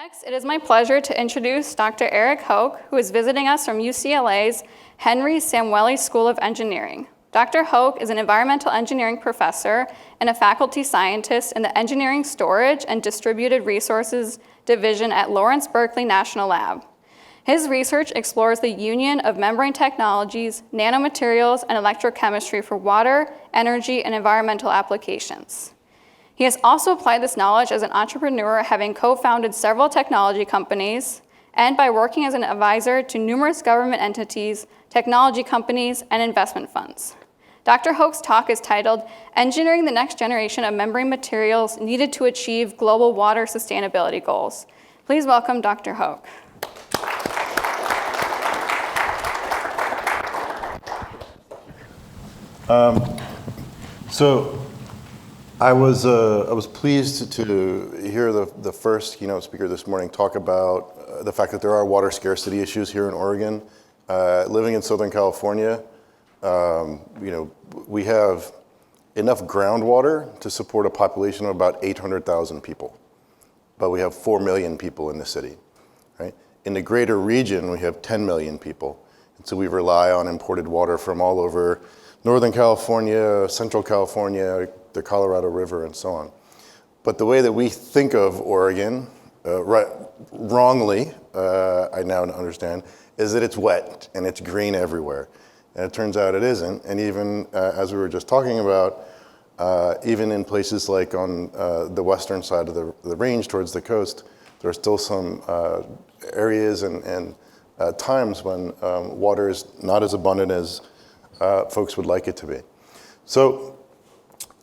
Next, it is my pleasure to introduce Dr. Eric Hoek, who is visiting us from UCLA's Henry Samueli School of Engineering. Dr. Hoek is an environmental engineering professor and a faculty scientist in the Engineering Storage and Distributed Resources Division at Lawrence Berkeley National Lab. His research explores the union of membrane technologies, nanomaterials, and electrochemistry for water, energy, and environmental applications. He has also applied this knowledge as an entrepreneur, having co-founded several technology companies, and by working as an advisor to numerous government entities, technology companies, and investment funds. Dr. Hoek's talk is titled, Engineering the Next Generation of Membrane Materials Needed to Achieve Global Water Sustainability Goals. Please welcome Dr. Hoek. I was pleased to hear the first keynote speaker this morning talk about the fact that there are water scarcity issues here in Oregon. Living in Southern California, we have enough groundwater to support a population of about 800,000 people, but we have 4 million people in the city, right? In the greater region, we have 10 million people, and so we rely on imported water from all over Northern California, Central California, the Colorado River, and so on. But the way that we think of Oregon, wrongly, I now understand, is that it's wet and it's green everywhere. And it turns out it isn't. And even as we were just talking about, even in places like on the western side of the range towards the coast, there are still some areas and times when water is not as abundant as folks would like it to be. So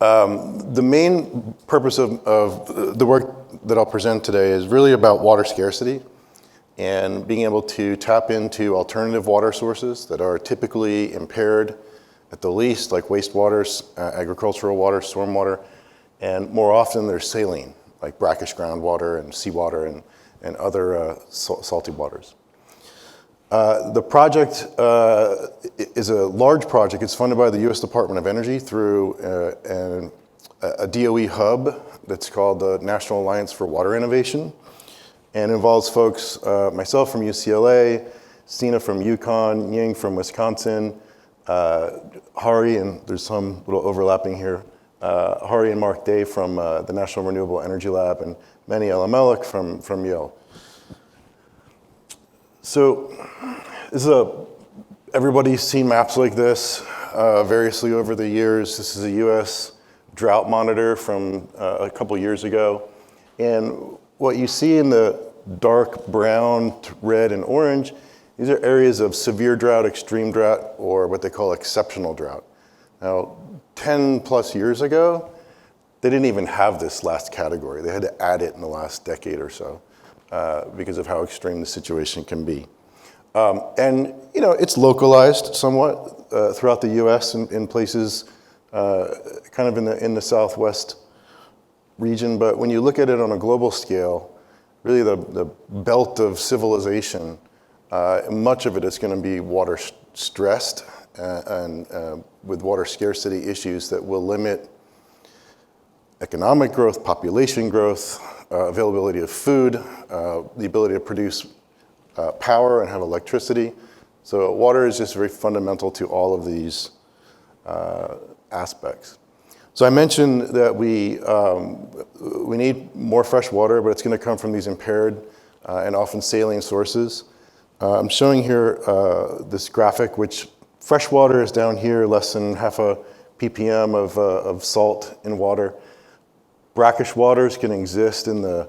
the main purpose of the work that I'll present today is really about water scarcity and being able to tap into alternative water sources that are typically impaired at the least, like wastewater, agricultural water, stormwater, and more often they're saline, like brackish groundwater and seawater and other salty waters. The project is a large project. It's funded by the U.S. Department of Energy through a DOE hub that's called the National Alliance for Water Innovation, and involves folks, myself from UCLA, Stina from UConn, Ying from Wisconsin, Hari, and there's some little overlapping here, Hari and Mark Day from the National Renewable Energy Lab, and Manny Alamelek from Yale. So everybody's seen maps like this variously over the years. This is a US drought monitor from a couple years ago. And what you see in the dark brown, red, and orange, these are areas of severe drought, extreme drought, or what they call exceptional drought. Now, 10 plus years ago, they didn't even have this last category. They had to add it in the last decade or so. Because of how extreme the situation can be. And it's localized somewhat throughout the US in places kind of in the Southwest region, but when you look at it on a global scale, really the belt of civilization, much of it is going to be water stressed and with water scarcity issues that will limit economic growth, population growth, availability of food, the ability to produce power and have electricity. So water is just very fundamental to all of these aspects. So I mentioned that we need more fresh water, but it's going to come from these impaired and often saline sources. I'm showing here this graphic, which fresh water is down here, less than half a ppm of salt in water. Brackish waters can exist in the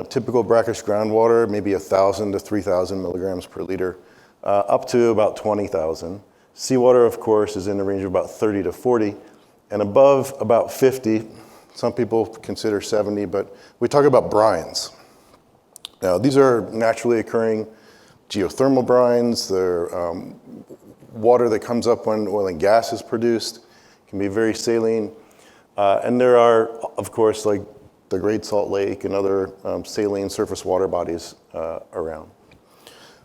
typical brackish groundwater, maybe 1,000 to 3,000 milligrams per liter, up to about 20,000. Seawater, of course, is in the range of about 30 to 40, and above about 50. Some people consider 70, but we talk about brines. Now, these are naturally occurring geothermal brines. They're water that comes up when oil and gas is produced. It can be very saline. And there are, of course, like the Great Salt Lake and other saline surface water bodies around.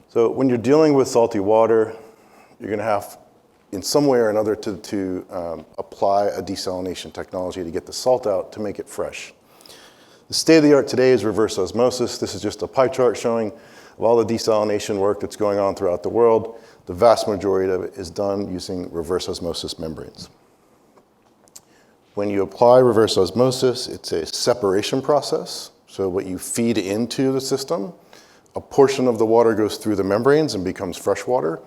So when you're dealing with salty water, you're going to have, in some way or another, to apply a desalination technology to get the salt out to make it fresh. The state of the art today is reverse osmosis. This is just a pie chart showing of all the desalination work that's going on throughout the world. The vast majority of it is done using reverse osmosis membranes. When you apply reverse osmosis, it's a separation process. So what you feed into the system, a portion of the water goes through the membranes and becomes fresh water,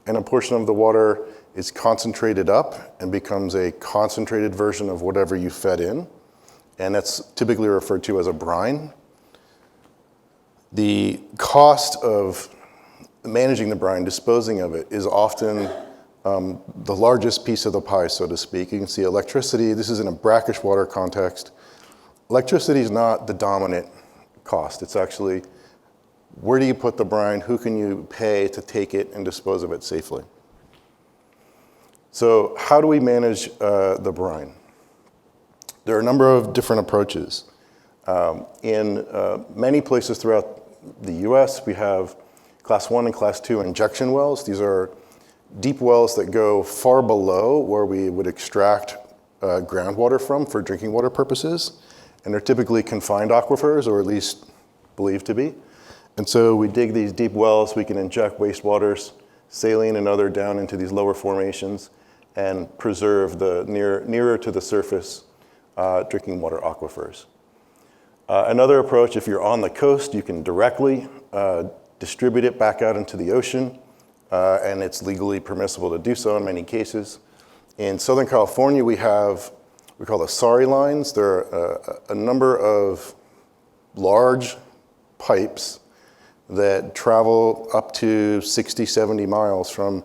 and a portion of the water is concentrated up and becomes a concentrated version of whatever you fed in, and that's typically referred to as a brine. The cost of managing the brine, disposing of it, is often the largest piece of the pie, so to speak. You can see electricity. This is in a brackish water context. Electricity is not the dominant cost. It's actually, where do you put the brine? Who can you pay to take it and dispose of it safely? So how do we manage the brine? There are a number of different approaches. In many places throughout the US, we have class 1 and class 2 injection wells. These are deep wells that go far below where we would extract groundwater from for drinking water purposes. And they're typically confined aquifers, or at least believed to be. And so we dig these deep wells, we can inject wastewaters, saline and other, down into these lower formations and preserve the nearer to the surface drinking water aquifers. Another approach, if you're on the coast, you can directly distribute it back out into the ocean, and it's legally permissible to do so in many cases. In Southern California, we have we call the SARI lines. There are a number of large pipes that travel up to 60, 70 miles from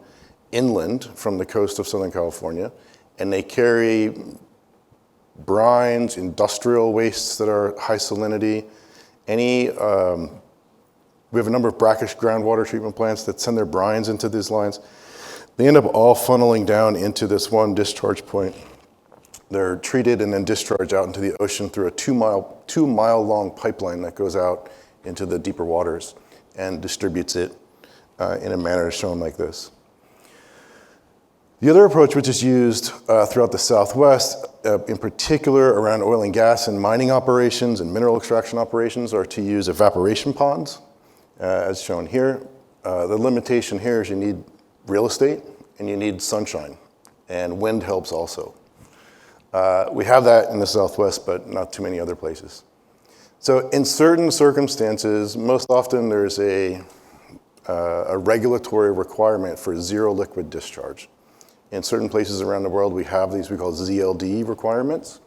inland from the coast of Southern California, and they carry brines, industrial wastes that are high salinity, we have a number of brackish groundwater treatment plants that send their brines into these lines. They end up all funneling down into this one discharge point. They're treated and then discharged out into the ocean through a 2-mile long pipeline that goes out into the deeper waters and distributes it in a manner shown like this. The other approach, which is used throughout the Southwest, in particular around oil and gas and mining operations and mineral extraction operations, are to use evaporation ponds, as shown here. The limitation here is you need real estate and you need sunshine, and wind helps also. We have that in the Southwest, but not too many other places. So in certain circumstances, most often there's a regulatory requirement for zero liquid discharge. In certain places around the world, we have these we call ZLD requirements.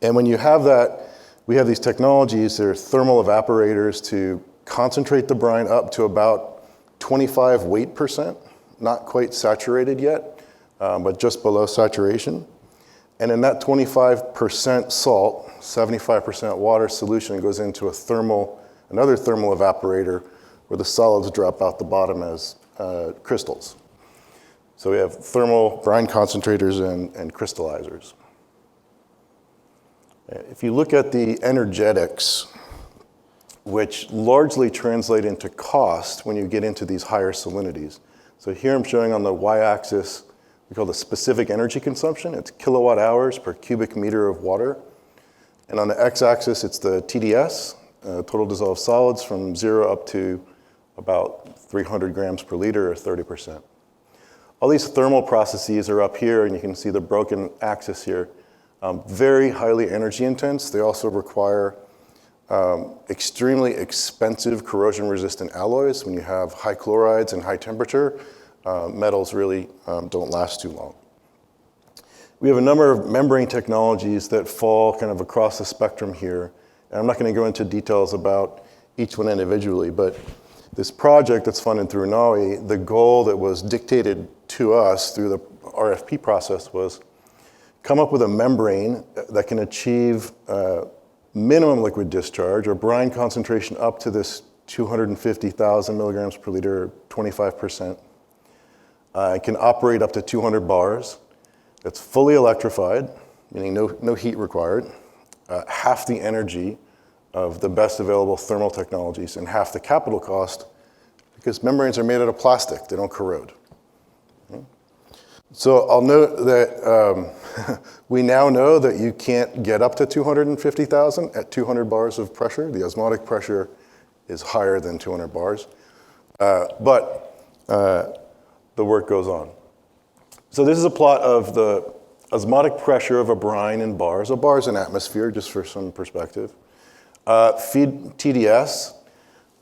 And when you have that, we have these technologies. They're thermal evaporators to concentrate the brine up to about 25 weight percent, not quite saturated yet, but just below saturation. And in that 25% salt, 75% water solution goes into another thermal evaporator where the solids drop out the bottom as crystals. So we have thermal brine concentrators and crystallizers. If you look at the energetics, which largely translate into cost when you get into these higher salinities. So here I'm showing on the y-axis, we call the specific energy consumption. It's kilowatt hours per cubic meter of water. And on the x-axis, it's the TDS, total dissolved solids, from 0 up to about 300 grams per liter, or 30%. All these thermal processes are up here, and you can see the broken axis here. Very highly energy intense. They also require extremely expensive corrosion-resistant alloys. When you have high chlorides and high temperature, metals really don't last too long. We have a number of membrane technologies that fall kind of across the spectrum here. And I'm not going to go into details about each one individually, but this project that's funded through NAWI, the goal that was dictated to us through the RFP process was come up with a membrane that can achieve minimum liquid discharge or brine concentration up to this 250,000 milligrams per liter, 25%. It can operate up to 200 bars. It's fully electrified, meaning no heat required, half the energy of the best available thermal technologies and half the capital cost because membranes are made out of plastic. They don't corrode. Okay? So I'll note that we now know that you can't get up to 250,000 at 200 bars of pressure. The osmotic pressure is higher than 200 bars, but the work goes on. So this is a plot of the osmotic pressure of a brine in bars. A bar is an atmosphere, just for some perspective. Feed TDS,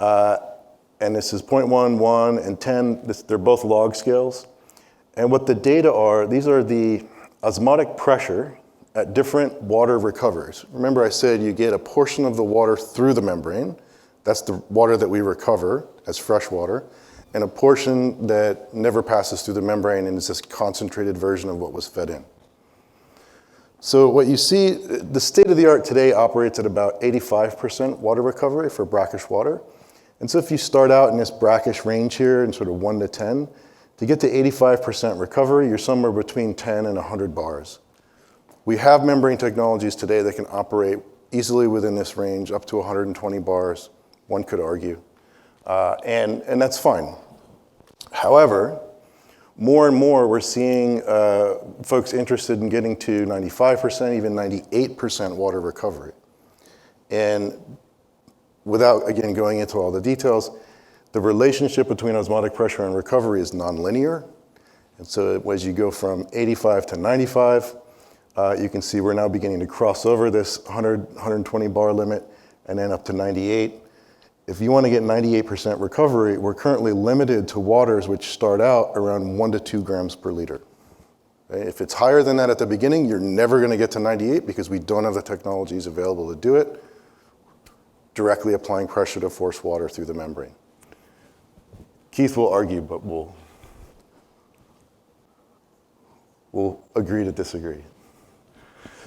and this is 0.1, 1, and 10. They're both log scales. And what the data are, these are the osmotic pressure at different water recovers. Remember I said you get a portion of the water through the membrane. That's the water that we recover as fresh water, and a portion that never passes through the membrane and is this concentrated version of what was fed in. So what you see, the state of the art today operates at about 85% water recovery for brackish water. And so if you start out in this brackish range here in sort of 1 to 10, to get to 85% recovery, you're somewhere between 10 and 100 bars. We have membrane technologies today that can operate easily within this range, up to 120 bars, one could argue, and that's fine. However, more and more we're seeing folks interested in getting to 95%, even 98% water recovery. And without, again, going into all the details, the relationship between osmotic pressure and recovery is nonlinear. And so as you go from 85 to 95, you can see we're now beginning to cross over this 120 bar limit and then up to 98. If you want to get 98% recovery, we're currently limited to waters which start out around 1 to 2 grams per liter. Okay? If it's higher than that at the beginning, you're never going to get to 98 because we don't have the technologies available to do it, directly applying pressure to force water through the membrane. Keith will argue, but we'll agree to disagree.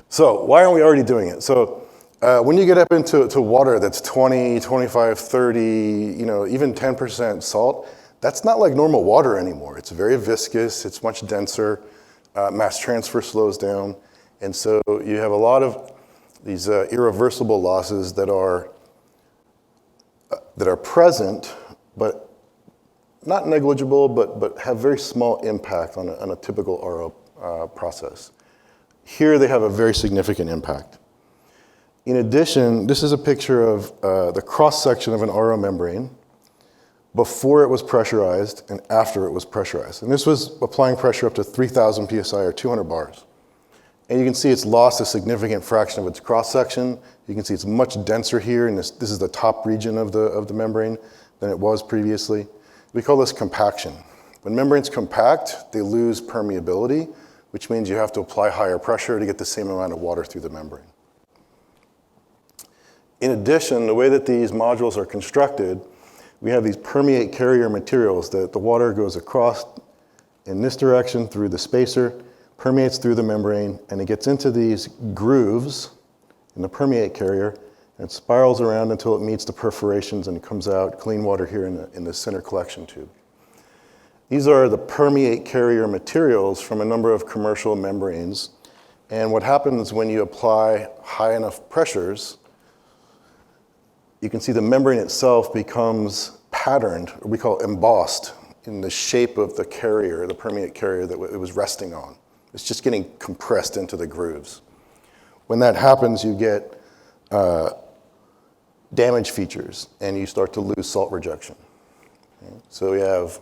So why aren't we already doing it? So when you get up into water that's 20, 25, 30, even 10% salt, that's not like normal water anymore. It's very viscous, it's much denser, mass transfer slows down, and so you have a lot of these irreversible losses that are present, but not negligible, but have very small impact on a typical RO process. Here they have a very significant impact. In addition, this is a picture of the cross-section of an RO membrane before it was pressurized and after it was pressurized. And this was applying pressure up to 3,000 psi or 200 bars. And you can see it's lost a significant fraction of its cross-section. You can see it's much denser here, and this is the top region of the membrane than it was previously. We call this compaction. When membranes compact, they lose permeability, which means you have to apply higher pressure to get the same amount of water through the membrane. In addition, the way that these modules are constructed, we have these permeate carrier materials that the water goes across in this direction through the spacer, permeates through the membrane, and it gets into these grooves in the permeate carrier, and it spirals around until it meets the perforations and comes out clean water here in the center collection tube. These are the permeate carrier materials from a number of commercial membranes. And what happens when you apply high enough pressures, you can see the membrane itself becomes patterned, or we call embossed, in the shape of the carrier, the permeate carrier that it was resting on. It's just getting compressed into the grooves. When that happens, you get damage features, and you start to lose salt rejection. Okay? So we have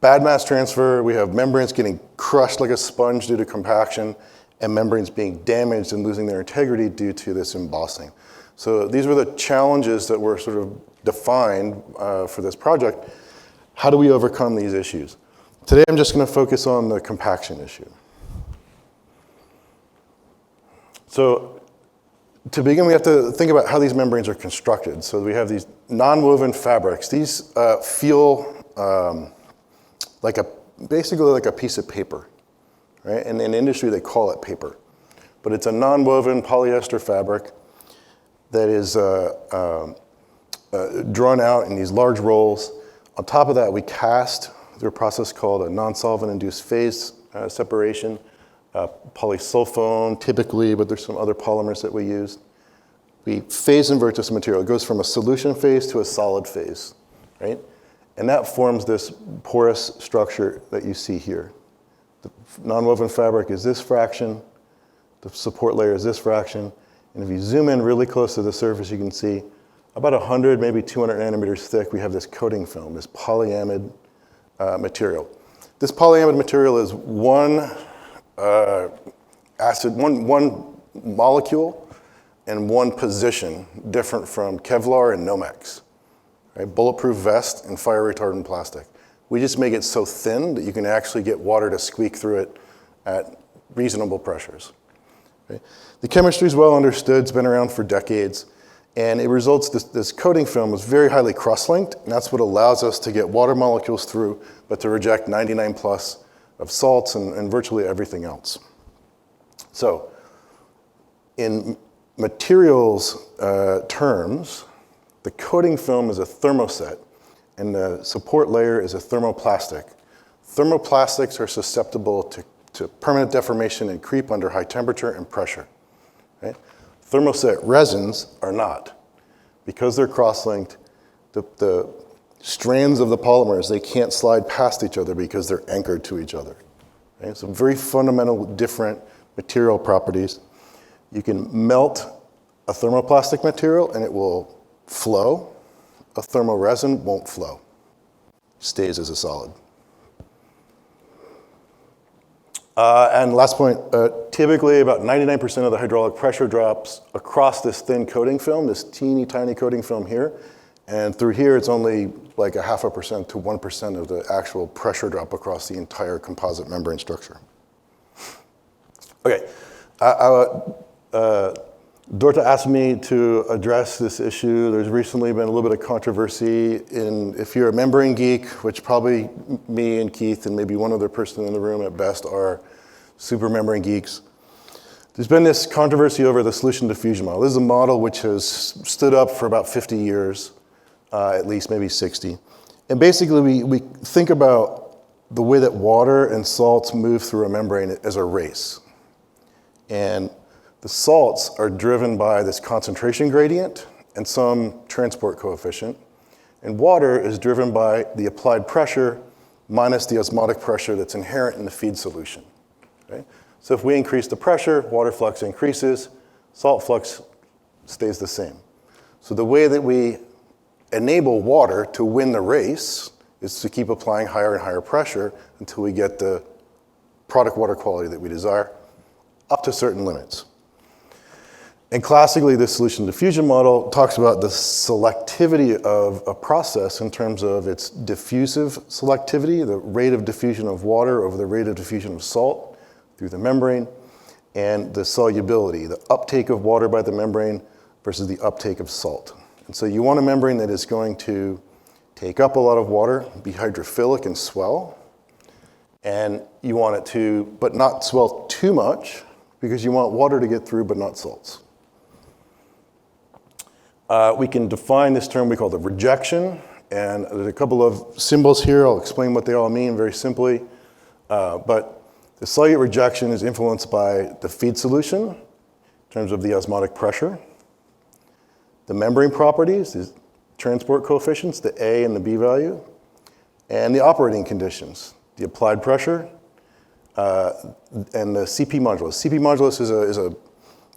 bad mass transfer, we have membranes getting crushed like a sponge due to compaction, and membranes being damaged and losing their integrity due to this embossing. So these were the challenges that were sort of defined for this project. How do we overcome these issues? Today I'm just going to focus on the compaction issue. So to begin, we have to think about how these membranes are constructed. So we have these non-woven fabrics. These feel basically like a piece of paper, right? And in the industry, they call it paper. But it's a non-woven polyester fabric that is drawn out in these large rolls. On top of that, we cast through a process called a non-solvent-induced phase separation. Polysulfone typically, but there's some other polymers that we use. We phase invert this material. It goes from a solution phase to a solid phase, right? And that forms this porous structure that you see here. The non-woven fabric is this fraction. The support layer is this fraction. And if you zoom in really close to the surface, you can see about 100, maybe 200 nanometers thick, we have this coating film, this polyamide material. This polyamide material is one molecule and one position different from Kevlar and Nomex, right? Bulletproof vest and fire retardant plastic. We just make it so thin that you can actually get water to squeak through it at reasonable pressures. Okay? The chemistry is well understood, it's been around for decades, and it results, this coating film is very highly cross-linked, and that's what allows us to get water molecules through, but to reject 99 plus of salts and virtually everything else. So, in materials terms, the coating film is a thermoset, and the support layer is a thermoplastic. Thermoplastics are susceptible to permanent deformation and creep under high temperature and pressure. Right? Thermoset resins are not. Because they're cross-linked, the strands of the polymers, they can't slide past each other because they're anchored to each other. Right? So very fundamental different material properties. You can melt a thermoplastic material and it will flow. A thermoresin won't flow. Stays as a solid. And last point, typically about 99% of the hydraulic pressure drops across this thin coating film, this teeny tiny coating film here. And through here, it's only like 0.5% to 1% of the actual pressure drop across the entire composite membrane structure. Okay, Dorta asked me to address this issue. There's recently been a little bit of controversy if you're a membrane geek, which probably me and Keith and maybe one other person in the room at best are super membrane geeks. There's been this controversy over the solution-diffusion model. This is a model which has stood up for about 50 years, at least maybe 60. And basically we think about the way that water and salts move through a membrane as a race. And the salts are driven by this concentration gradient and some transport coefficient. And water is driven by the applied pressure minus the osmotic pressure that's inherent in the feed solution. Okay? So if we increase the pressure, water flux increases, salt flux stays the same. So the way that we enable water to win the race is to keep applying higher and higher pressure until we get the product water quality that we desire, up to certain limits. And classically, this solution diffusion model talks about the selectivity of a process in terms of its diffusive selectivity, the rate of diffusion of water over the rate of diffusion of salt through the membrane, and the solubility, the uptake of water by the membrane versus the uptake of salt. And so you want a membrane that is going to take up a lot of water, be hydrophilic and swell, and you want it to, but not swell too much, because you want water to get through, but not salts. We can define this term we call the rejection, and there's a couple of symbols here. I'll explain what they all mean very simply. But the solute rejection is influenced by the feed solution in terms of the osmotic pressure, the membrane properties, the transport coefficients, the A and the B value, and the operating conditions, the applied pressure, and the CP modulus. CP modulus is a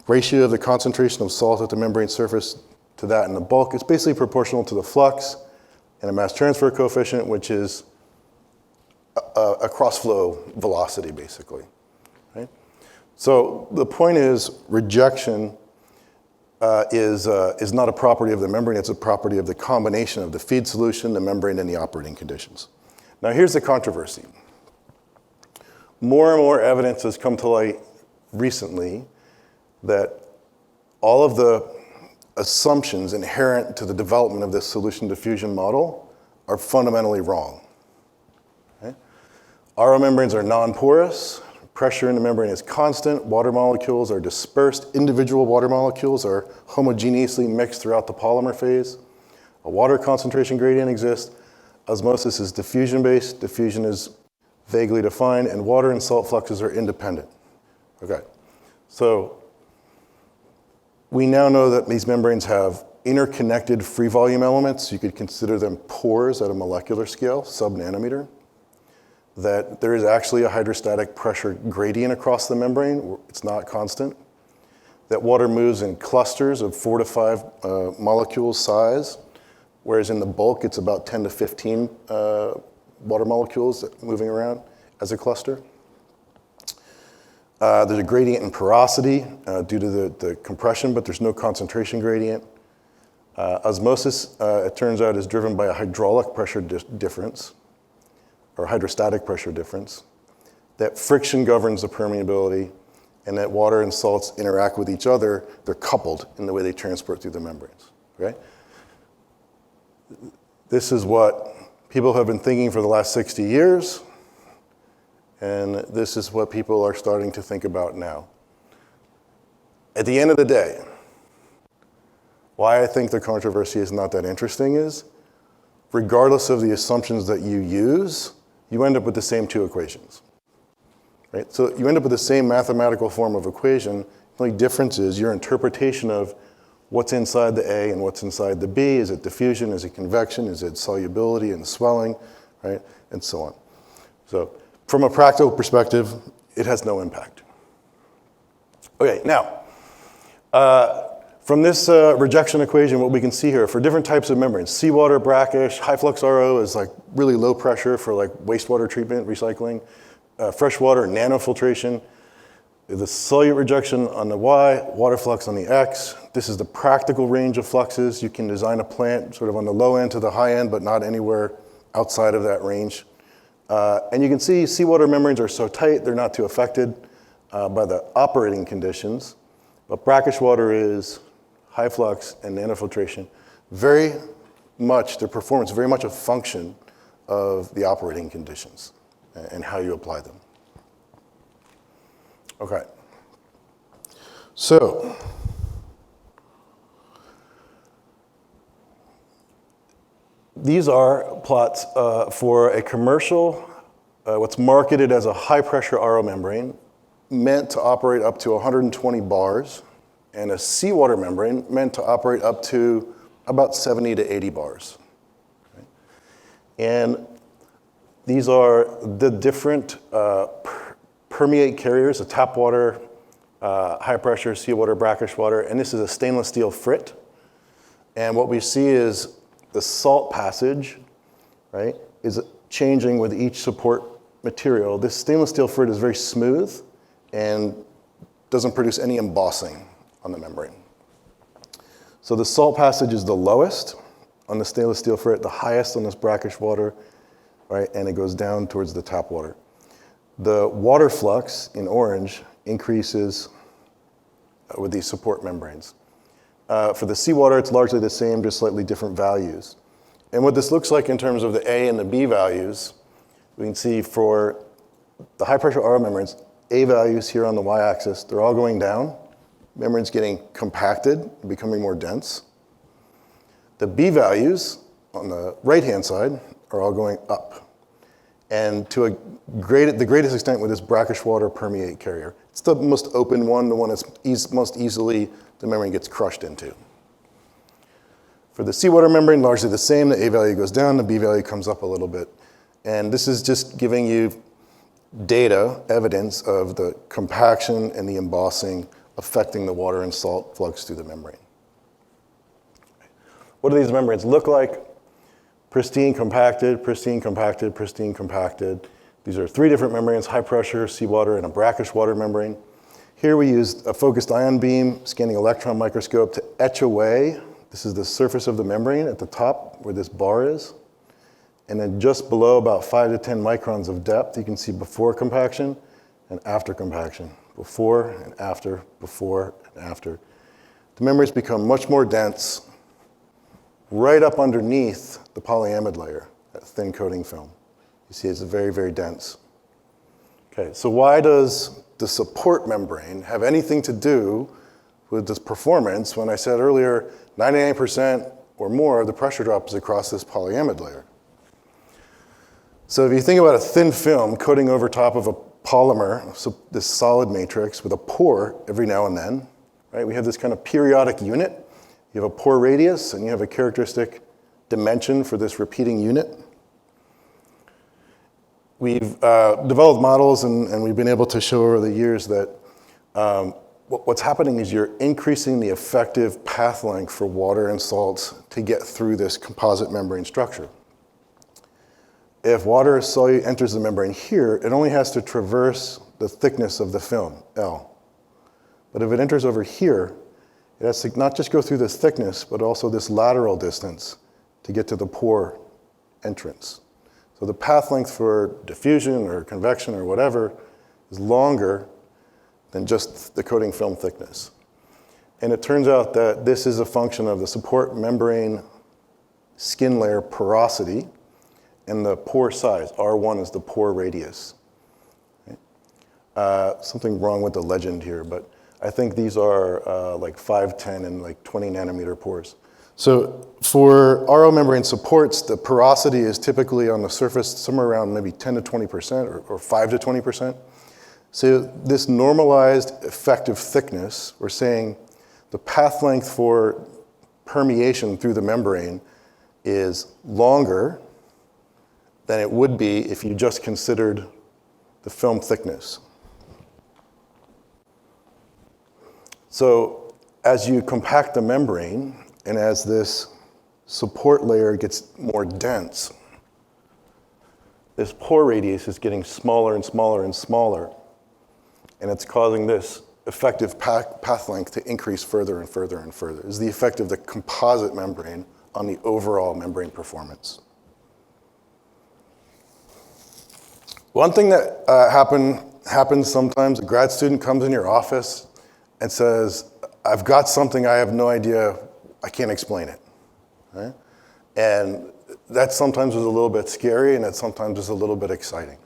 ratio of the concentration of salt at the membrane surface to that in the bulk. It's basically proportional to the flux and a mass transfer coefficient, which is a cross-flow velocity, basically. Right? So the point is, rejection is not a property of the membrane, it's a property of the combination of the feed solution, the membrane, and the operating conditions. Now here's the controversy. More and more evidence has come to light recently that all of the assumptions inherent to the development of this solution diffusion model are fundamentally wrong. Okay? RO membranes are non-porous, pressure in the membrane is constant, water molecules are dispersed, individual water molecules are homogeneously mixed throughout the polymer phase, a water concentration gradient exists, osmosis is diffusion-based, diffusion is vaguely defined, and water and salt fluxes are independent. Okay, so we now know that these membranes have interconnected free volume elements. You could consider them pores at a molecular scale, sub-nanometer. that there is actually a hydrostatic pressure gradient across the membrane. It's not constant. That water moves in clusters of 4 to 5 molecules size, whereas in the bulk, it's about 10 to 15 water molecules moving around as a cluster. There's a gradient in porosity due to the compression, but there's no concentration gradient. Osmosis, it turns out, is driven by a hydraulic pressure difference, or hydrostatic pressure difference. That friction governs the permeability, and that water and salts interact with each other. They're coupled in the way they transport through the membranes, right? This is what people have been thinking for the last 60 years, and this is what people are starting to think about now. At the end of the day, why I think the controversy is not that interesting is, regardless of the assumptions that you use, you end up with the same 2 equations, right? So you end up with the same mathematical form of equation. The only difference is your interpretation of what's inside the A and what's inside the B. Is it diffusion? Is it convection? Is it solubility and swelling, right? And so on. So from a practical perspective, it has no impact. Okay, now, from this rejection equation, what we can see here, for different types of membranes, seawater, brackish, high flux RO is like really low pressure for like wastewater treatment, recycling, freshwater, nanofiltration, the solute rejection on the Y, water flux on the X. This is the practical range of fluxes. You can design a plant sort of on the low end to the high end, but not anywhere outside of that range. And you can see seawater membranes are so tight, they're not too affected by the operating conditions. But brackish water is high flux and nanofiltration, very much, their performance, very much a function of the operating conditions and how you apply them. Okay. So, these are plots for a commercial, what's marketed as a high pressure RO membrane, meant to operate up to 120 bars, and a seawater membrane meant to operate up to about 70 to 80 bars. Okay. And these are the different permeate carriers, the tap water, high pressure, seawater, brackish water, and this is a stainless steel frit. And what we see is the salt passage, right, is changing with each support material. This stainless steel frit is very smooth and doesn't produce any embossing on the membrane. So the salt passage is the lowest on the stainless steel frit, the highest on this brackish water, right, and it goes down towards the tap water. The water flux in orange increases with these support membranes. For the seawater, it's largely the same, just slightly different values. And what this looks like in terms of the A and the B values, we can see for the high pressure RO membranes, A values here on the y-axis, they're all going down. Membrane's getting compacted, becoming more dense. The B values on the right-hand side are all going up. And to the greatest extent with this brackish water permeate carrier. It's the most open one, the one that's most easily the membrane gets crushed into. For the seawater membrane, largely the same. The A value goes down, the B value comes up a little bit. And this is just giving you data, evidence of the compaction and the embossing affecting the water and salt flux through the membrane. What do these membranes look like? Pristine compacted, pristine compacted, pristine compacted. These are 3 different membranes, high pressure, seawater, and a brackish water membrane. Here we used a focused ion beam scanning electron microscope to etch away. This is the surface of the membrane at the top where this bar is. And then just below about 5 to 10 microns of depth, you can see before compaction and after compaction. Before and after, before and after. The membranes become much more dense right up underneath the polyamide layer, that thin coating film. You see it's very, very dense. Okay, so why does the support membrane have anything to do with this performance when I said earlier 99% or more of the pressure drop is across this polyamide layer? So if you think about a thin film coating over top of a polymer, so this solid matrix with a pore every now and then, right? We have this kind of periodic unit. You have a pore radius and you have a characteristic dimension for this repeating unit. we've developed models and we've been able to show over the years that what's happening is you're increasing the effective path length for water and salts to get through this composite membrane structure. If water enters the membrane here, it only has to traverse the thickness of the film, L. But if it enters over here, it has to not just go through this thickness, but also this lateral distance to get to the pore entrance. So the path length for diffusion or convection or whatever is longer than just the coating film thickness. And it turns out that this is a function of the support membrane skin layer porosity and the pore size. R1 is the pore radius. Something wrong with the legend here, but I think these are like 5, 10, and like 20 nanometer pores. So for RO membrane supports, the porosity is typically on the surface somewhere around maybe 10 to 20% or 5 to 20%. So this normalized effective thickness, we're saying the path length for permeation through the membrane is longer than it would be if you just considered the film thickness. So as you compact the membrane and as this support layer gets more dense, this pore radius is getting smaller and smaller and smaller, and it's causing this effective path length to increase further and further and further. This is the effect of the composite membrane on the overall membrane performance. One thing that happens sometimes, a grad student comes in your office and says, I've got something I have no idea, I can't explain it. Right? And that sometimes is a little bit scary and that sometimes is a little bit exciting.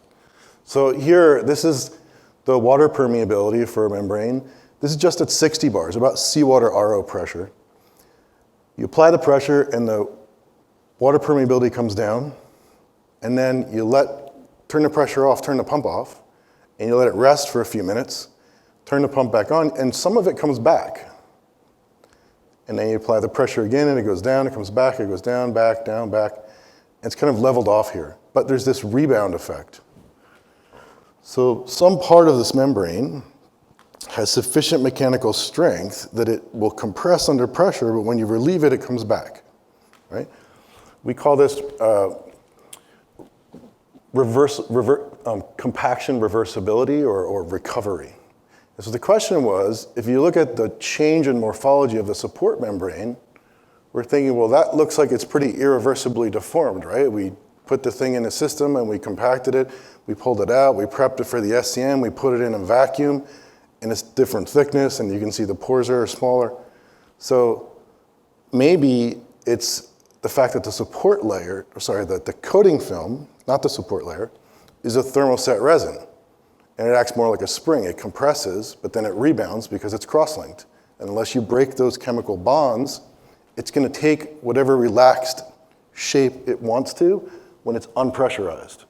So here, this is the water permeability for a membrane. This is just at 60 bars, about seawater RO pressure. You apply the pressure and the water permeability comes down, and then you turn the pressure off, turn the pump off, and you let it rest for a few minutes, turn the pump back on, and some of it comes back. And then you apply the pressure again, and it goes down, it comes back, it goes down, back. It's kind of leveled off here. But there's this rebound effect. So some part of this membrane has sufficient mechanical strength that it will compress under pressure, but when you relieve it, it comes back, right? We call this compaction reversibility or recovery. And so the question was, if you look at the change in morphology of the support membrane, we're thinking, well, that looks like it's pretty irreversibly deformed, right? We put the thing in a system and we compacted it, we pulled it out, we prepped it for the SCM, we put it in a vacuum, and it's different thickness, and you can see the pores are smaller. So maybe it's the fact that the support layer, that the coating film, not the support layer, is a thermoset resin. And it acts more like a spring. It compresses, but then it rebounds because it's cross-linked. And unless you break those chemical bonds, it's going to take whatever relaxed shape it wants to when it's unpressurized.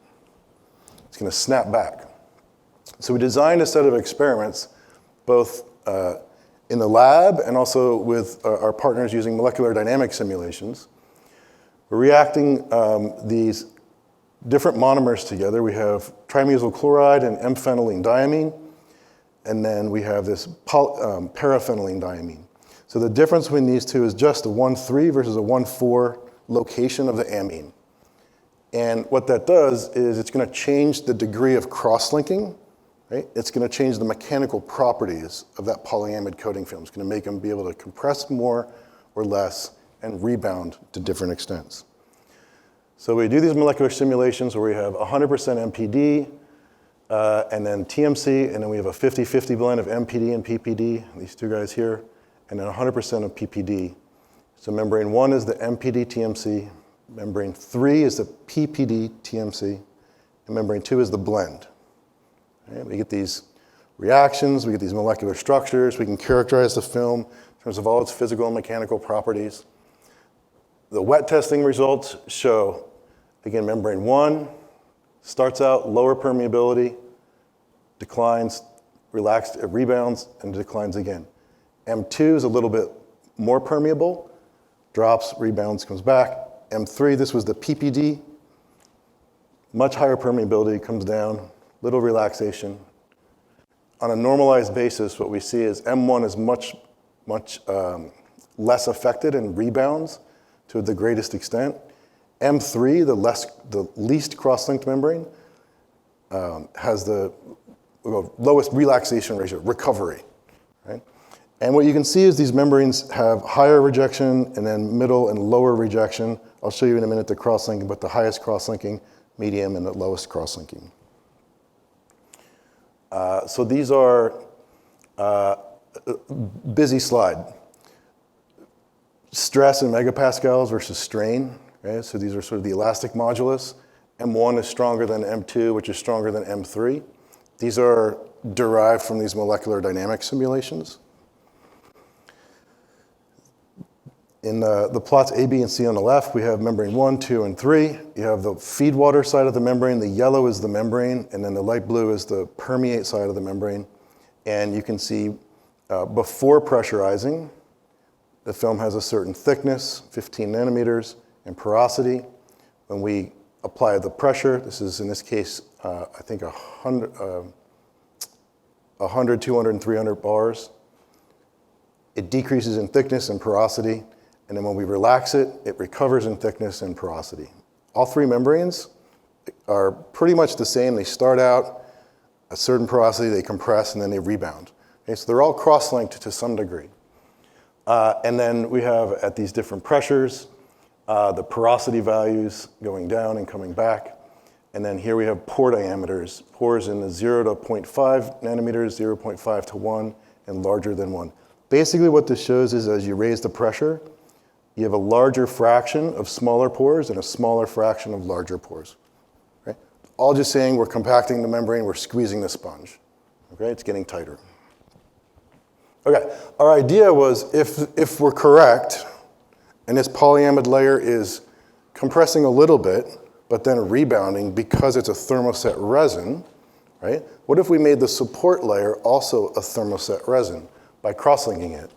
It's going to snap back. So we designed a set of experiments, both in the lab and also with our partners using molecular dynamic simulations. We're reacting these different monomers together. We have trimethyl chloride and M-phenylene diamine, and then we have this paraphenylene diamine. So the difference between these two is just a 1,3 versus a 1,4 location of the amine. And what that does is it's going to change the degree of cross-linking, right? It's going to change the mechanical properties of that polyamide coating film. It's going to make them be able to compress more or less and rebound to different extents. So we do these molecular simulations where we have 100% MPD, and then TMC, and then we have a 50-50 blend of MPD and PPD, these two guys here, and then 100% of PPD. So membrane 1 is the MPD TMC, membrane 3 is the PPD TMC, and membrane 2 is the blend. Right? We get these reactions, we get these molecular structures, we can characterize the film in terms of all its physical and mechanical properties. The wet testing results show, again, membrane 1 starts out lower permeability, declines, relaxed, it rebounds, and declines again. M2 is a little bit more permeable, drops, rebounds, comes back. M3, this was the PPD much higher permeability comes down, little relaxation. On a normalized basis, what we see is M1 is much less affected and rebounds to the greatest extent. M3, the least cross-linked membrane, has the lowest relaxation ratio, recovery, right? And what you can see is these membranes have higher rejection and then middle and lower rejection. I'll show you in a minute the cross-linking, but the highest cross-linking, medium, and the lowest cross-linking. So these are busy slide. Stress in megapascals versus strain, right? So these are sort of the elastic modulus. M1 is stronger than M2, which is stronger than M3. These are derived from these molecular dynamic simulations. In the plots A, B, and C on the left, we have membrane 1, 2, and 3. You have the feed water side of the membrane. The yellow is the membrane, and then the light blue is the permeate side of the membrane. And you can see before pressurizing, the film has a certain thickness, 15 nanometers, and porosity. When we apply the pressure, this is in this case, I think 100, 200, and 300 bars. It decreases in thickness and porosity. And then when we relax it, it recovers in thickness and porosity. All three membranes are pretty much the same. They start out a certain porosity, they compress, and then they rebound. Okay, so they're all cross-linked to some degree. And then we have, at these different pressures, the porosity values going down and coming back. And then here we have pore diameters, pores in the 0 to 0.5 nanometers, 0.5 to 1, and larger than 1. Basically what this shows is as you raise the pressure, you have a larger fraction of smaller pores and a smaller fraction of larger pores. Okay? All just saying we're compacting the membrane, we're squeezing the sponge. Okay? It's getting tighter. Okay, our idea was if we're correct, and this polyamide layer is compressing a little bit, but then rebounding because it's a thermoset resin, right? What if we made the support layer also a thermoset resin by cross-linking it?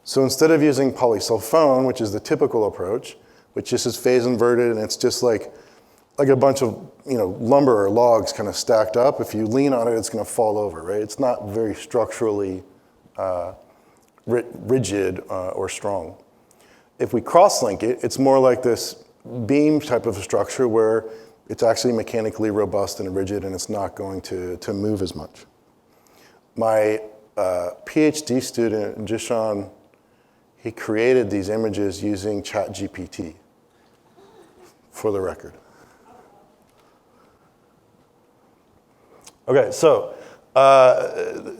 So instead of using polysulfone, which is the typical approach, which just is phase inverted and it's just like a bunch of lumber or logs kind of stacked up. If you lean on it, it's going to fall over, right? It's not very structurally rigid or strong. If we cross-link it, it's more like this beam type of structure where it's actually mechanically robust and rigid and it's not going to move as much. My PhD student, Jishan, he created these images using ChatGPT, for the record. Okay, so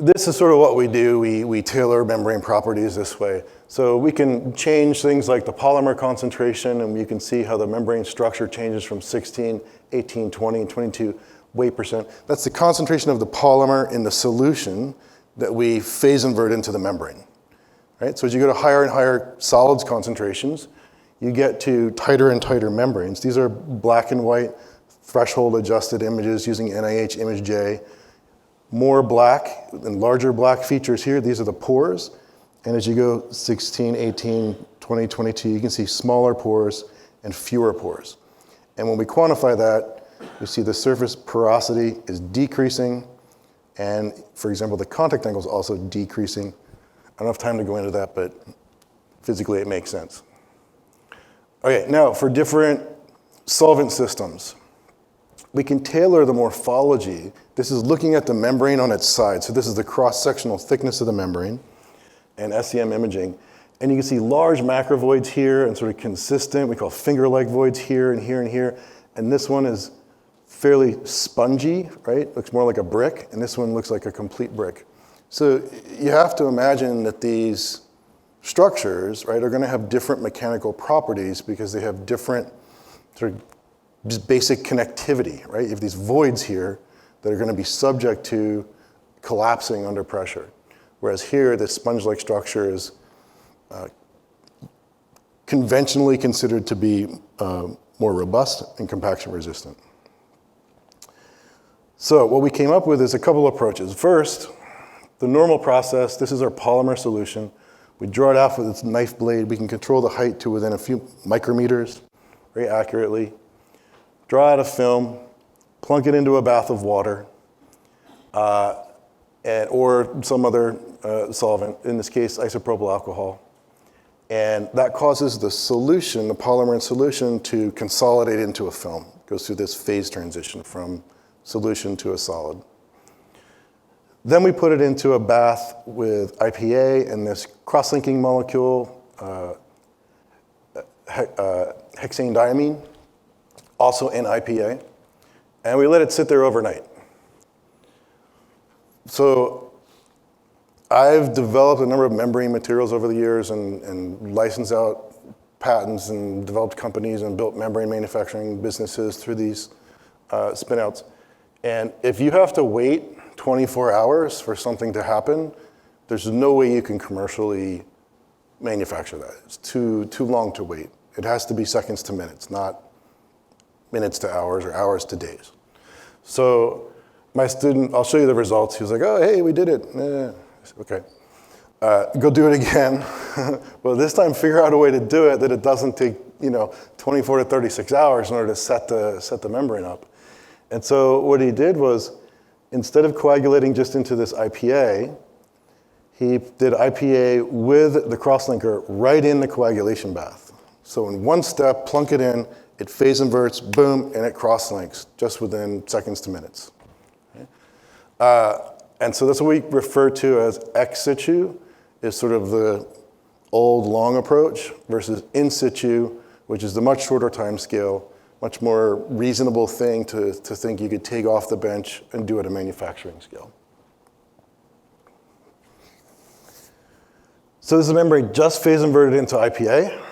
this is sort of what we do. We tailor membrane properties this way. So we can change things like the polymer concentration, and you can see how the membrane structure changes from 16, 18, 20, and 22 weight percent. That's the concentration of the polymer in the solution that we phase invert into the membrane. Right? So as you go to higher and higher solids concentrations, you get to tighter and tighter membranes. These are black and white threshold adjusted images using NIH ImageJ. More black and larger black features here. These are the pores. And as you go 16, 18, 20, 22, you can see smaller pores and fewer pores. And when we quantify that, you see the surface porosity is decreasing. And for example, the contact angle is also decreasing. I don't have time to go into that, but physically it makes sense. Okay, now for different solvent systems, we can tailor the morphology. This is looking at the membrane on its side. So this is the cross-sectional thickness of the membrane and SEM imaging. And you can see large macrovoids here and sort of consistent. We call finger-like voids here and here and here. And this one is fairly spongy, right? Looks more like a brick. And this one looks like a complete brick. So you have to imagine that these structures, right, are going to have different mechanical properties because they have different sort of just basic connectivity, right? You have these voids here that are going to be subject to collapsing under pressure. Whereas here, this sponge-like structure is conventionally considered to be more robust and compaction resistant. So what we came up with is a couple approaches. First, the normal process, this is our polymer solution. We draw it out with its knife blade. We can control the height to within a few micrometers very accurately. Draw out a film, plunk it into a bath of water, or some other solvent, in this case isopropyl alcohol. And that causes the solution, the polymer in solution, to consolidate into a film. It goes through this phase transition from solution to a solid. Then we put it into a bath with IPA and this cross-linking molecule, hexanediamine, also in IPA, and we let it sit there overnight. So I've developed a number of membrane materials over the years and licensed out patents and developed companies and built membrane manufacturing businesses through these spinouts. And if you have to wait 24 hours for something to happen, there's no way you can commercially manufacture that. It's too long to wait. It has to be seconds to minutes, not minutes to hours or hours to days. So my student, I'll show you the results. He was like, oh, hey, we did it. I said, okay, go do it again. Well, this time figure out a way to do it that it doesn't take 24 to 36 hours in order to set the membrane up. And so what he did was, instead of coagulating just into this IPA, he did IPA with the crosslinker right in the coagulation bath. So in one step, plunk it in, it phase inverts, boom, and it cross-links just within seconds to minutes. Okay? And so that's what we refer to as ex situ, is sort of the old long approach, versus in situ, which is the much shorter time scale, much more reasonable thing to think you could take off the bench and do at a manufacturing scale. So this is a membrane just phase inverted into IPA,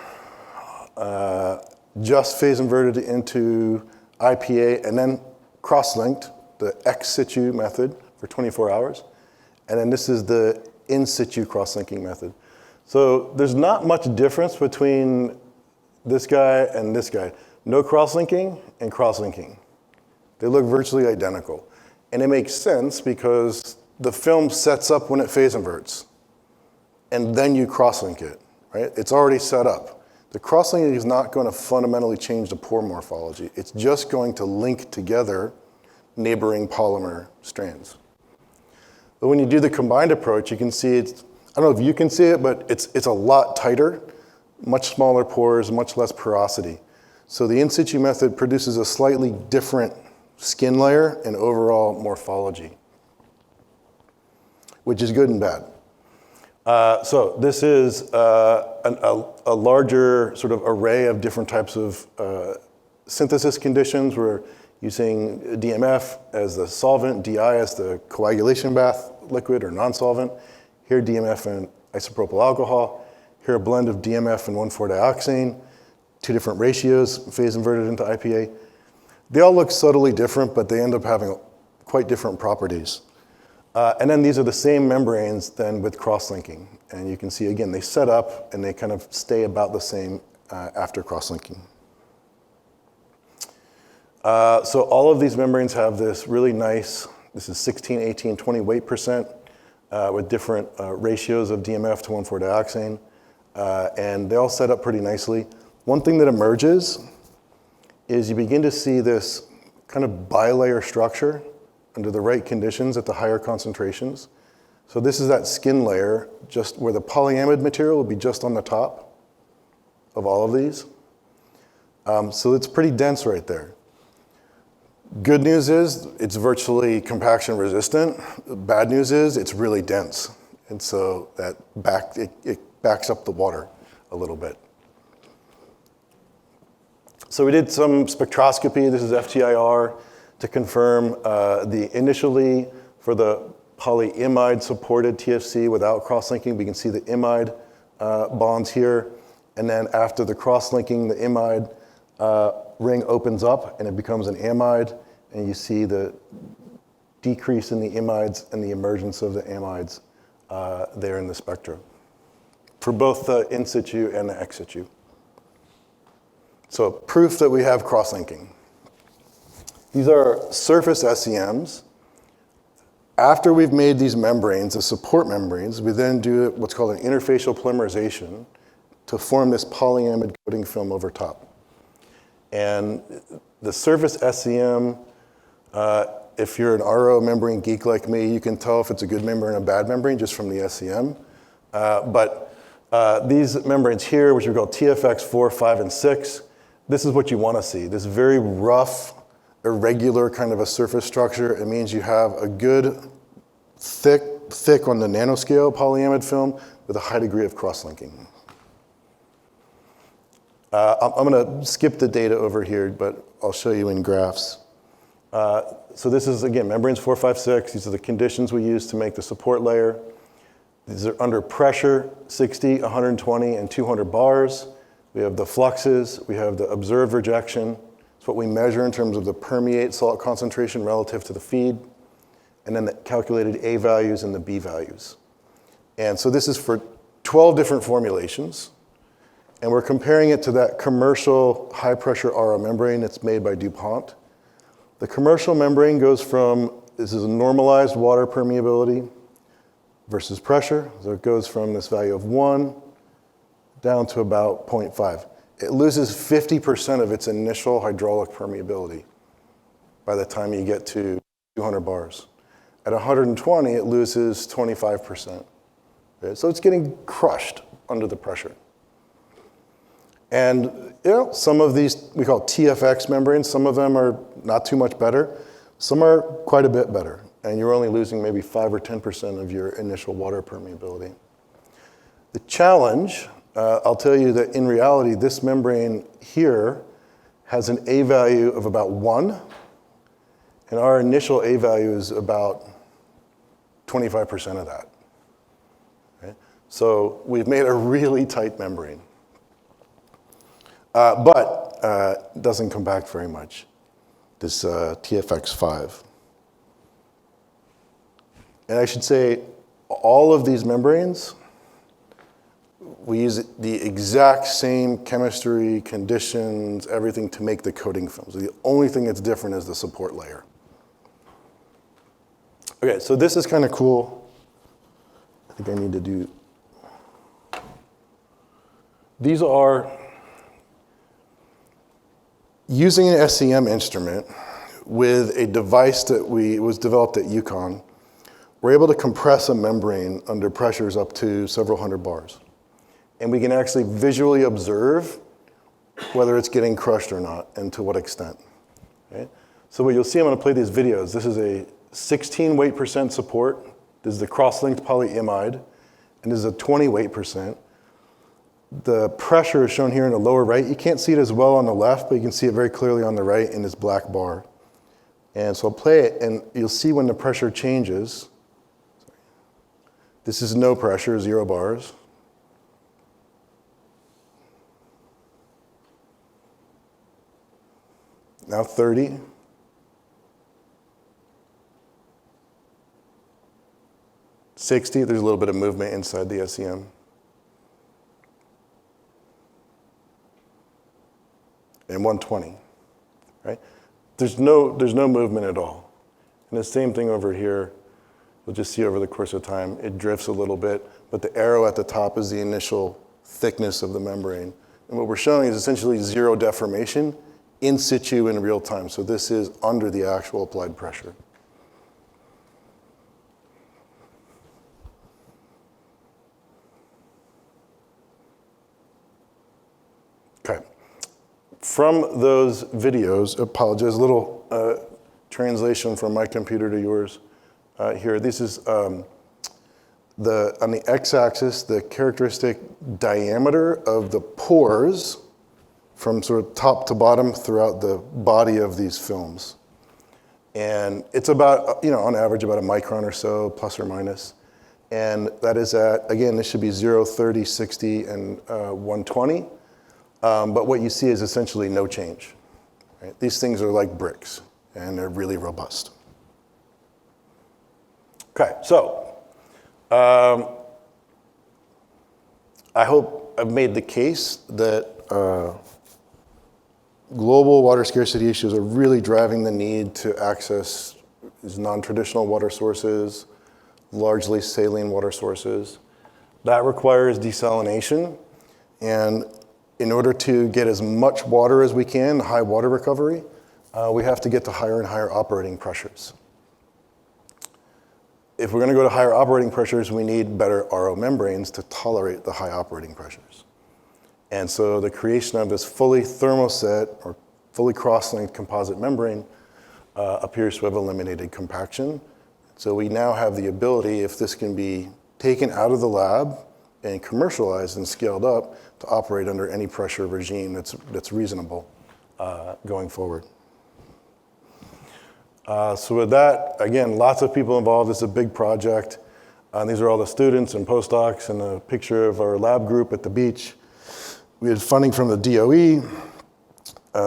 just phase inverted into IPA, and then cross-linked, the ex situ method, for 24 hours. And then this is the in situ cross-linking method. So there's not much difference between this guy and this guy. No cross-linking and cross-linking. They look virtually identical. And it makes sense because the film sets up when it phase inverts. And then you cross-link it, right? It's already set up. The cross-linking is not going to fundamentally change the pore morphology. It's just going to link together neighboring polymer strands. But when you do the combined approach, you can see it's, I don't know if you can see it, but it's a lot tighter, much smaller pores, much less porosity. So the in situ method produces a slightly different skin layer and overall morphology, which is good and bad. So this is a larger sort of array of different types of synthesis conditions. We're using DMF as the solvent, DI as the coagulation bath liquid or non-solvent. Here DMF and isopropyl alcohol. Here a blend of DMF and 1,4-dioxane. Two different ratios, phase inverted into IPA. They all look subtly different, but they end up having quite different properties. And then these are the same membranes then with cross-linking. And you can see, again, they set up and they kind of stay about the same after cross-linking. So all of these membranes have this really nice, this is 16, 18, 20 weight percent with different ratios of DMF to 1,4-dioxane. And they all set up pretty nicely. One thing that emerges is you begin to see this kind of bilayer structure under the right conditions at the higher concentrations. So this is that skin layer, just where the polyamide material will be just on the top of all of these. So it's pretty dense right there. Good news is it's virtually compaction resistant. Bad news is it's really dense. And so that it backs up the water a little bit. So we did some spectroscopy. This is FTIR to confirm the initially for the polyimide supported TFC without cross-linking. We can see the imide bonds here. And then after the cross-linking, the imide ring opens up and it becomes an amide. And you see the decrease in the imides and the emergence of the amides there in the spectra for both the in situ and the ex situ. So proof that we have cross-linking. These are surface SEMs. After we've made these membranes, the support membranes, we then do what's called an interfacial polymerization to form this polyamide coating film over top. And the surface SEM If you're an RO membrane geek like me, you can tell if it's a good membrane or a bad membrane just from the SEM. These membranes here, which are called TFX 4, 5, and 6, this is what you want to see. This very rough, irregular kind of a surface structure. It means you have a good, thick on the nanoscale polyamide film with a high degree of cross-linking. I'm going to skip the data over here, but I'll show you in graphs. So this is, again, membranes 4, 5, 6. These are the conditions we use to make the support layer. These are under pressure, 60, 120, and 200 bars. We have the fluxes. We have the observed rejection. It's what we measure in terms of the permeate salt concentration relative to the feed. And then the calculated A values and the B values. And so this is for 12 different formulations. And we're comparing it to that commercial high-pressure RO membrane that's made by DuPont. The commercial membrane goes from, this is a normalized water permeability versus pressure. So it goes from this value of 1 down to about 0.5. It loses 50% of its initial hydraulic permeability by the time you get to 200 bars. At 120, it loses 25%. Okay? So it's getting crushed under the pressure. And some of these we call TFX membranes. Some of them are not too much better. Some are quite a bit better. And you're only losing maybe 5 or 10% of your initial water permeability. The challenge, I'll tell you that in reality, this membrane here has an A value of about 1. And our initial A value is about 25% of that. Okay? So we've made a really tight membrane. But it doesn't compact very much, this TFX5. And I should say, all of these membranes, we use the exact same chemistry, conditions, everything to make the coating films. The only thing that's different is the support layer. Okay, so this is kind of cool. I think I need to do, these are, using an SEM instrument with a device that was developed at UConn, we're able to compress a membrane under pressures up to several hundred bars. And we can actually visually observe whether it's getting crushed or not and to what extent. Okay? So what you'll see, I'm going to play these videos. This is a 16 weight % support. This is the cross-linked polyimide. And this is a 20 weight %. The pressure is shown here in the lower right. You can't see it as well on the left, but you can see it very clearly on the right in this black bar. And so I'll play it, and you'll see when the pressure changes. This is no pressure, 0 bars. Now 30. 60, there's a little bit of movement inside the SEM. And 120, right? There's no movement at all. And the same thing over here, you'll just see over the course of time, it drifts a little bit, but the arrow at the top is the initial thickness of the membrane. And what we're showing is essentially 0 deformation in situ in real time. So this is under the actual applied pressure. Okay. From those videos, apologize, a little translation from my computer to yours here. This is on the x-axis, the characteristic diameter of the pores from sort of top to bottom throughout the body of these films. And it's about, on average, about a micron or so, plus or minus. And that is at, again, this should be 0, 30, 60, and 120. But what you see is essentially no change. Right? These things are like bricks, and they're really robust. Okay, so I hope I've made the case that global water scarcity issues are really driving the need to access these non-traditional water sources, largely saline water sources. That requires desalination, and in order to get as much water as we can, high water recovery, we have to get to higher and higher operating pressures. If we're going to go to higher operating pressures, we need better RO membranes to tolerate the high operating pressures. And so the creation of this fully thermoset or fully cross-linked composite membrane appears to have eliminated compaction. So we now have the ability, if this can be taken out of the lab and commercialized and scaled up, to operate under any pressure regime that's reasonable going forward. So with that, again, lots of people involved. It's a big project. These are all the students and postdocs and a picture of our lab group at the beach. We had funding from the DOE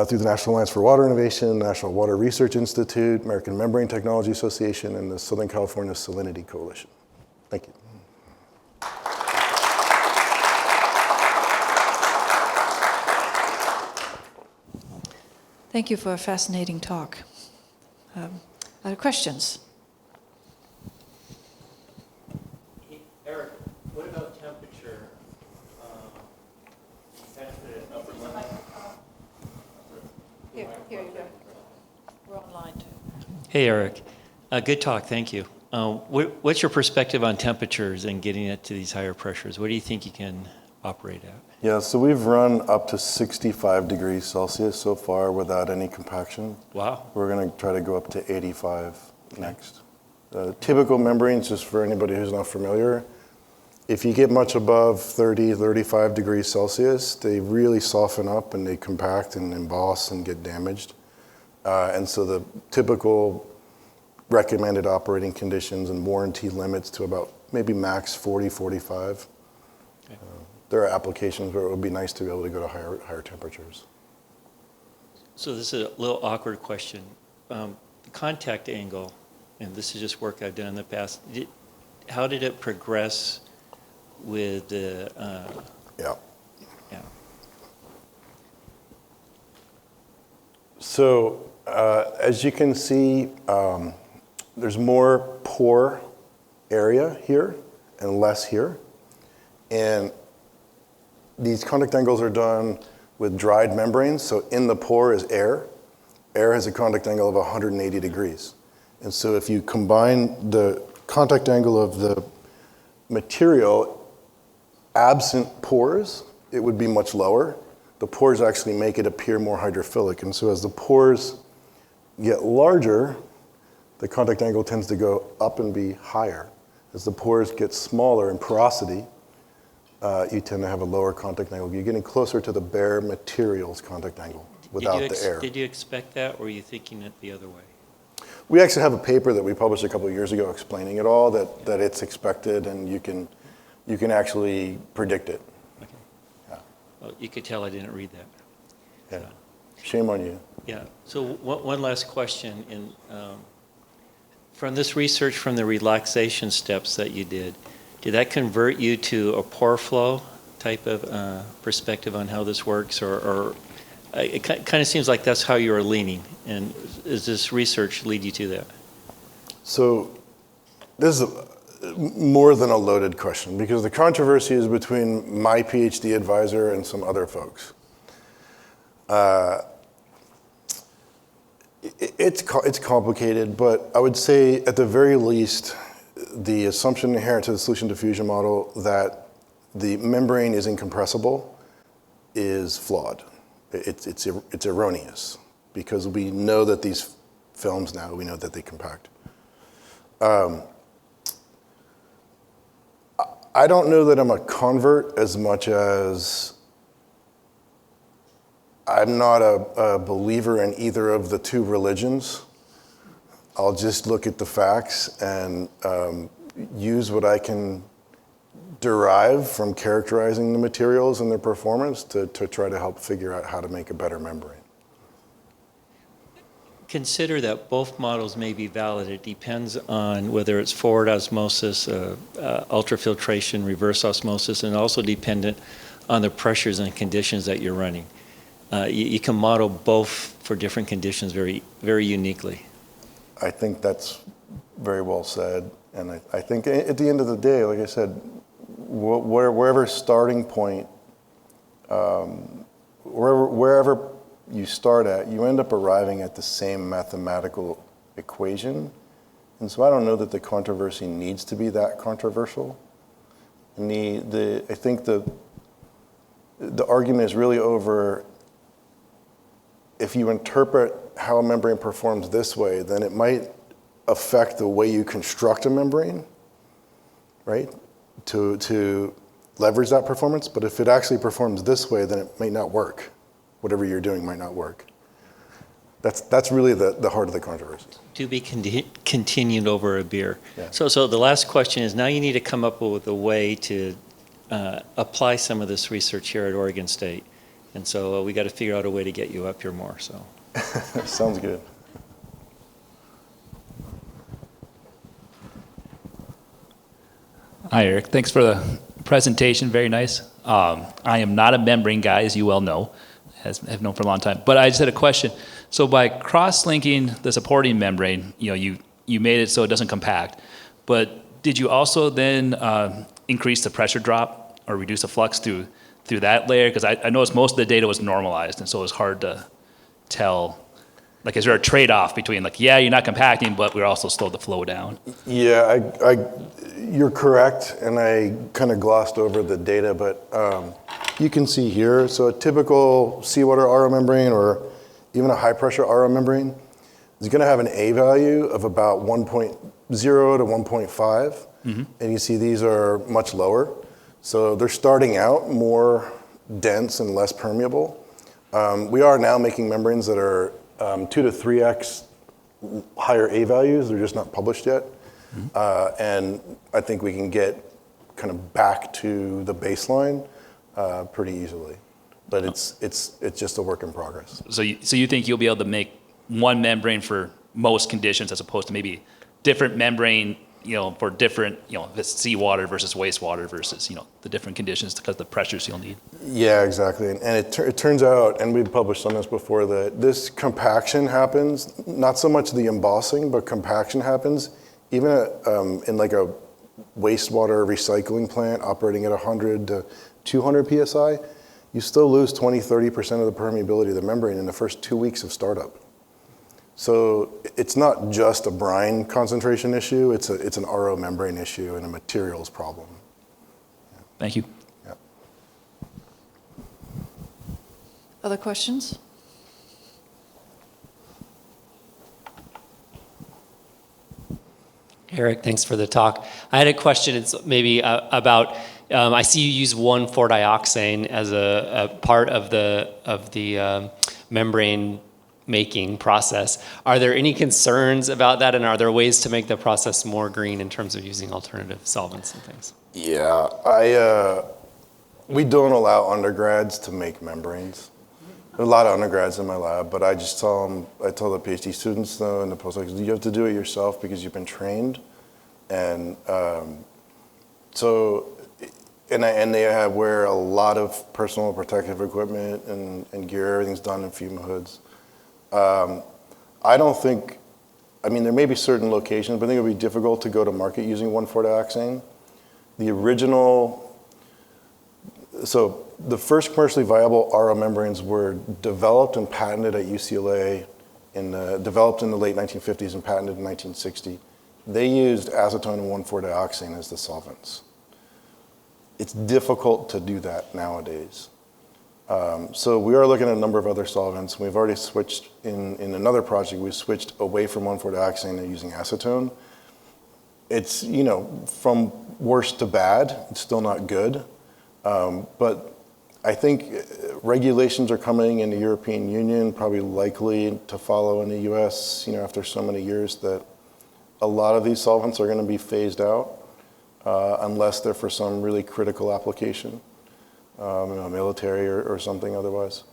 through the National Alliance for Water Innovation, National Water Research Institute, American Membrane Technology Association, and the Southern California Salinity Coalition. Thank you. Thank you for a fascinating talk. Other questions? Eric, what about temperature? Here you go. We're online too. Hey, Eric. Good talk, thank you. What's your perspective on temperatures and getting it to these higher pressures? What do you think you can operate at? Yeah, so we've run up to 65 degrees Celsius so far without any compaction. Wow. We're going to try to go up to 85 next. Typical membranes, just for anybody who's not familiar, if you get much above 30, 35 degrees Celsius, they really soften up and they compact and emboss and get damaged. And so the typical recommended operating conditions and warranty limits to about maybe max 40, 45. Okay. There are applications where it would be nice to be able to go to higher temperatures. So this is a little awkward question. The contact angle, and this is just work I've done in the past, how did it progress with the... Yeah. So as you can see, there's more pore area here and less here. And these contact angles are done with dried membranes. So in the pore is air. Air has a contact angle of 180 degrees. And so if you combine the contact angle of the material absent pores, it would be much lower. The pores actually make it appear more hydrophilic. And so as the pores get larger, the contact angle tends to go up and be higher. As the pores get smaller in porosity, you tend to have a lower contact angle. You're getting closer to the bare materials contact angle without the air. Did you expect that, or were you thinking it the other way? We actually have a paper that we published a couple of years ago explaining it all, that it's expected and you can actually predict it. Okay. Yeah. Well, you could tell I didn't read that. Yeah. So. Shame on you. Yeah. So one last question. From this research, from the relaxation steps that you did that convert you to a pore flow type of perspective on how this works, or it kind of seems like that's how you were leaning, and does this research lead you to that? So this is more than a loaded question, because the controversy is between my PhD advisor and some other folks. It's complicated, but I would say at the very least, the assumption inherent to the solution diffusion model that the membrane is incompressible is flawed. It's erroneous, because we know that these films now, we know that they compact. I don't know that I'm a convert as much as I'm not a believer in either of the two religions. I'll just look at the facts and use what I can derive from characterizing the materials and their performance to try to help figure out how to make a better membrane. Consider that both models may be valid. It depends on whether it's forward osmosis, ultrafiltration, reverse osmosis, and also dependent on the pressures and conditions that you're running. You can model both for different conditions very, very uniquely. I think that's very well said. And I think at the end of the day, like I said, wherever starting point, wherever you start at, you end up arriving at the same mathematical equation. And so I don't know that the controversy needs to be that controversial. And I think the argument is really over, if you interpret how a membrane performs this way, then it might affect the way you construct a membrane, right? To leverage that performance. But if it actually performs this way, then it may not work. Whatever you're doing might not work. That's really the heart of the controversy. To be continued over a beer. Yeah. So the last question is, now you need to come up with a way to apply some of this research here at Oregon State. And so we got to figure out a way to get you up here more. So Sounds good. Hi, Eric. Thanks for the presentation. Very nice. I am not a membrane guy, as you well know. Have known for a long time. But I just had a question. So by cross-linking the supporting membrane, you made it so it doesn't compact. But did you also then increase the pressure drop or reduce the flux through that layer? Because I noticed most of the data was normalized, and so it was hard to tell. Like, is there a trade-off between, like, yeah, you're not compacting, but we're also slowed the flow down? Yeah, you're correct, and I kind of glossed over the data, but you can see here, so a typical seawater RO membrane or even a high-pressure RO membrane is going to have an A value of about 1.0 to 1.5, and you see these are much lower. So they're starting out more dense and less permeable. We are now making membranes that are 2 to 3x higher A values. They're just not published yet. And I think we can get kind of back to the baseline pretty easily. But it's just a work in progress. So you think you'll be able to make one membrane for most conditions as opposed to maybe different membrane, for different, if it's seawater versus wastewater versus, the different conditions because of the pressures you'll need? Yeah, exactly. And it turns out, and we've published on this before, that this compaction happens, not so much the embossing, but compaction happens even in like a wastewater recycling plant operating at 100 to 200 PSI. You still lose 20-30% of the permeability of the membrane in the first 2 weeks of startup. So it's not just a brine concentration issue, it's an RO membrane issue and a materials problem. Yeah. Thank you. Yeah. Other questions? Eric, thanks for the talk. I had a question. It's maybe about. I see you use 1,4-dioxane as a part of the membrane making process. Are there any concerns about that, and are there ways to make the process more green in terms of using alternative solvents and things? Yeah, we don't allow undergrads to make membranes. There are a lot of undergrads in my lab, but I just tell the PhD students though and the postdocs, you have to do it yourself because you've been trained, and they wear a lot of personal protective equipment and gear. Everything's done in FEMA hoods. I don't think, there may be certain locations, but I think it would be difficult to go to market using 1,4-dioxane. The first commercially viable RO membranes were developed and patented at UCLA, developed in the late 1950s and patented in 1960. They used acetone and 1,4-dioxane as the solvents. It's difficult to do that nowadays. So we are looking at a number of other solvents. We've already switched, in another project, we switched away from 1,4-dioxane and using acetone. It's, from worse to bad, it's still not good. But I think regulations are coming in the European Union, probably likely to follow in the US, after so many years, that a lot of these solvents are going to be phased out unless they're for some really critical application. Military or something otherwise.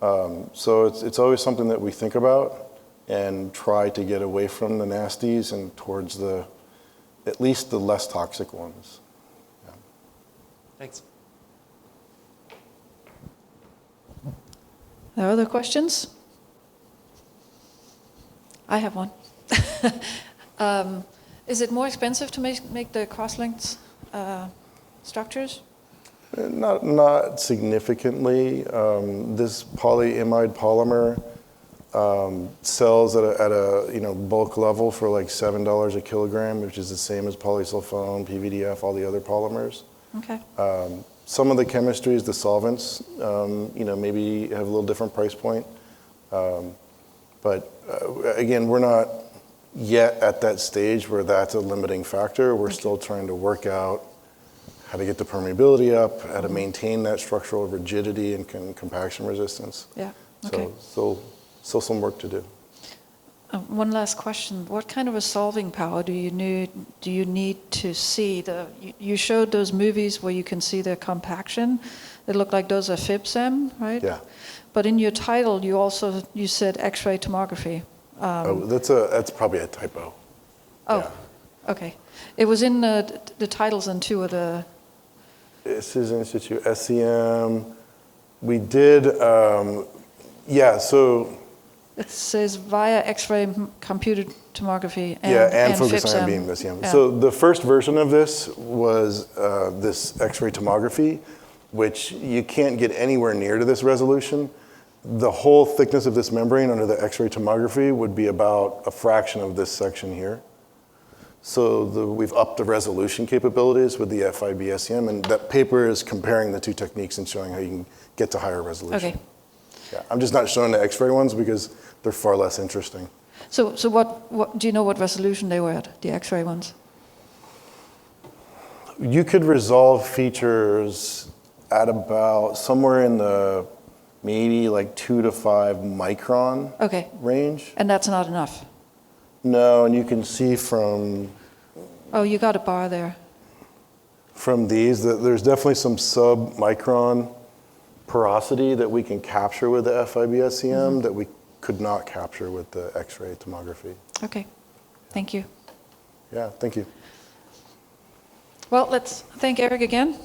So it's always something that we think about and try to get away from the nasties and towards at least the less toxic ones. Yeah. Thanks. There are other questions? I have one. Is it more expensive to make the cross-linked structures? Not significantly. This polyimide polymer sells at a bulk level for like $7 a kilogram, which is the same as polysulfone, PVDF, all the other polymers. Okay. Some of the chemistries, the solvents, maybe have a little different price point. But again, we're not yet at that stage where that's a limiting factor. We're still trying to work out how to get the permeability up, how to maintain that structural rigidity and compaction resistance. Yeah. Okay. So still some work to do. One last question. What kind of a solving power do you need to see? You showed those movies where you can see the compaction. They look like those are FIBSEM, right? Yeah. But in your title, you said X-ray tomography. That's probably a typo. Oh, Yeah. okay. It was in the titles in two of the... This is Institute, SEM. We did, so... It says via X-ray computed tomography and focus FIBSEM. ion beam SEM. Yeah. So the first version of this was this X-ray tomography, which you can't get anywhere near to this resolution. The whole thickness of this membrane under the X-ray tomography would be about a fraction of this section here. So we've upped the resolution capabilities with the FIB SEM, and that paper is comparing the two techniques and showing how you can get to higher resolution. Okay. Yeah, I'm just not showing the X-ray ones because they're far less interesting. So what do you know what resolution they were at, the X-ray ones? You could resolve features at about somewhere in the maybe like 2 to 5 micron range. And that's not enough? No, and you can see from... Oh, you got a bar there. From these, that there's definitely some sub-micron porosity that we can capture with the FIB SEM that we could not capture with the X-ray tomography. Okay, thank you. Yeah, thank you. Well, let's thank Eric again.